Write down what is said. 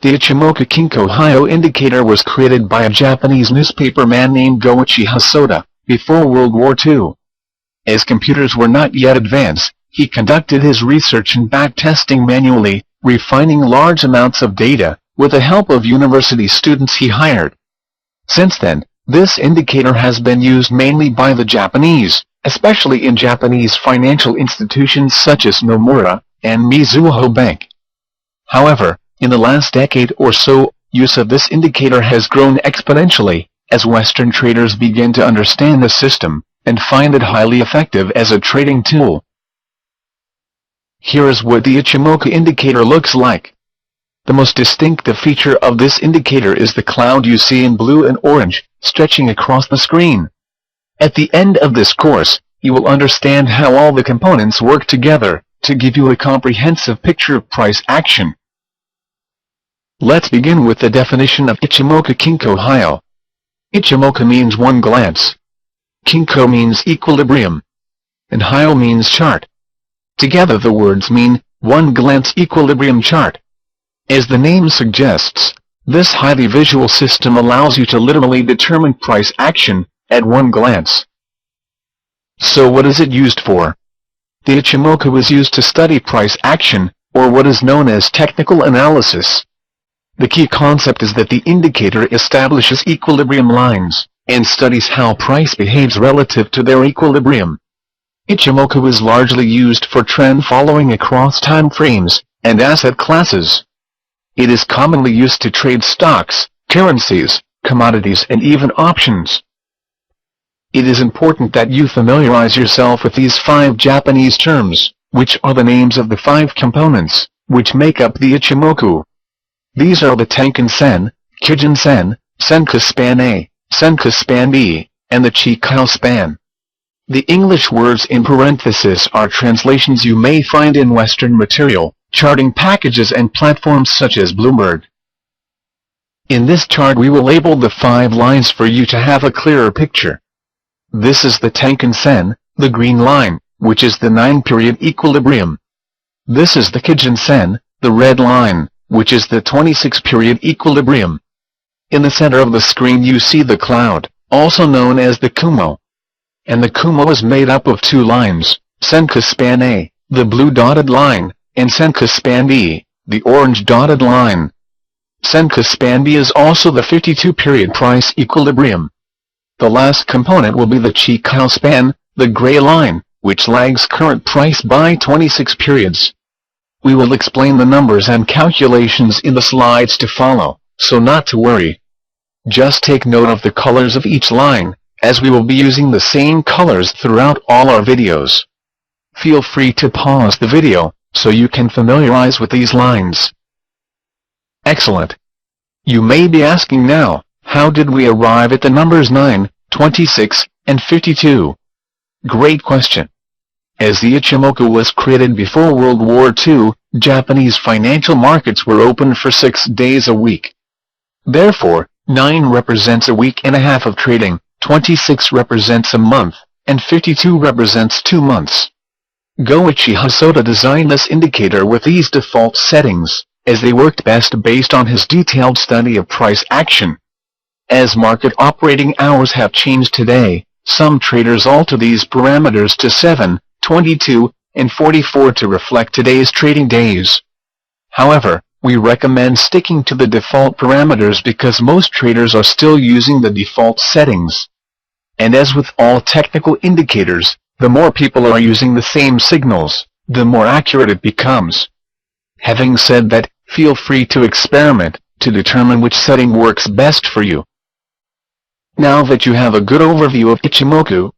The Ichimoku Kinko indicator was created by a Japanese newspaperman named Goichi Hosoda, before World War II. As computers were not yet advanced, he conducted his research and back-testing manually, refining large amounts of data, with the help of university students he hired. Since then, this indicator has been used mainly by the Japanese, especially in Japanese financial institutions such as Nomura and Mizuho Bank. However, in the last decade or so, use of this indicator has grown exponentially, as Western traders begin to understand the system, and find it highly effective as a trading tool. Here is what the Ichimoku indicator looks like. The most distinctive feature of this indicator is the cloud you see in blue and orange, stretching across the screen. At the end of this course, you will understand how all the components work together, to give you a comprehensive picture of price action. Let's begin with the definition of Ichimoku Kinko. Ichimoku means one glance. Kinko means equilibrium. And Hyo means chart. Together the words mean, one glance equilibrium chart. As the name suggests, this highly visual system allows you to literally determine price action, at one glance. So what is it used for? The Ichimoku is used to study price action, or what is known as technical analysis. The key concept is that the indicator establishes equilibrium lines, and studies how price behaves relative to their equilibrium. Ichimoku is largely used for trend following across time frames, and asset classes. It is commonly used to trade stocks, currencies, commodities and even options. It is important that you familiarize yourself with these 5 Japanese terms, which are the names of the 5 components, which make up the Ichimoku. These are the Tenkan-sen, Kijin-sen, Senku-span A, Senku-span B, and the Chikou-span. The English words in parenthesis are translations you may find in Western material, charting packages and platforms such as Bloomberg. In this chart we will label the 5 lines for you to have a clearer picture. This is the Tenkan-sen, the green line, which is the 9-period equilibrium. This is the Kijin-sen, the red line, which is the 26-period equilibrium. In the center of the screen you see the cloud, also known as the Kumo. And the Kumo is made up of 2 lines, Senku-span A, the blue dotted line, and Senku-span B, the orange dotted line. Senku-span B is also the 52-period price equilibrium. The last component will be the Chikou-span, the gray line, which lags current price by 26 periods. We will explain the numbers and calculations in the slides to follow, so not to worry. Just take note of the colors of each line, as we will be using the same colors throughout all our videos. Feel free to pause the video, so you can familiarize with these lines. Excellent. You may be asking now, how did we arrive at the numbers 9, 26, and 52? Great question. As the Ichimoku was created before World War II, Japanese financial markets were open for 6 days a week. Therefore, 9 represents a week and a half of trading, 26 represents a month, and 52 represents 2 months. Goichi Hosoda designed this indicator with these default settings, as they worked best based on his detailed study of price action. As market operating hours have changed today, some traders alter these parameters to 7, 22, and 44 to reflect today's trading days. However, we recommend sticking to the default parameters because most traders are still using the default settings. And as with all technical indicators, the more people are using the same signals, the more accurate it becomes. Having said that, feel free to experiment to determine which setting works best for you. Now that you have a good overview of Ichimoku,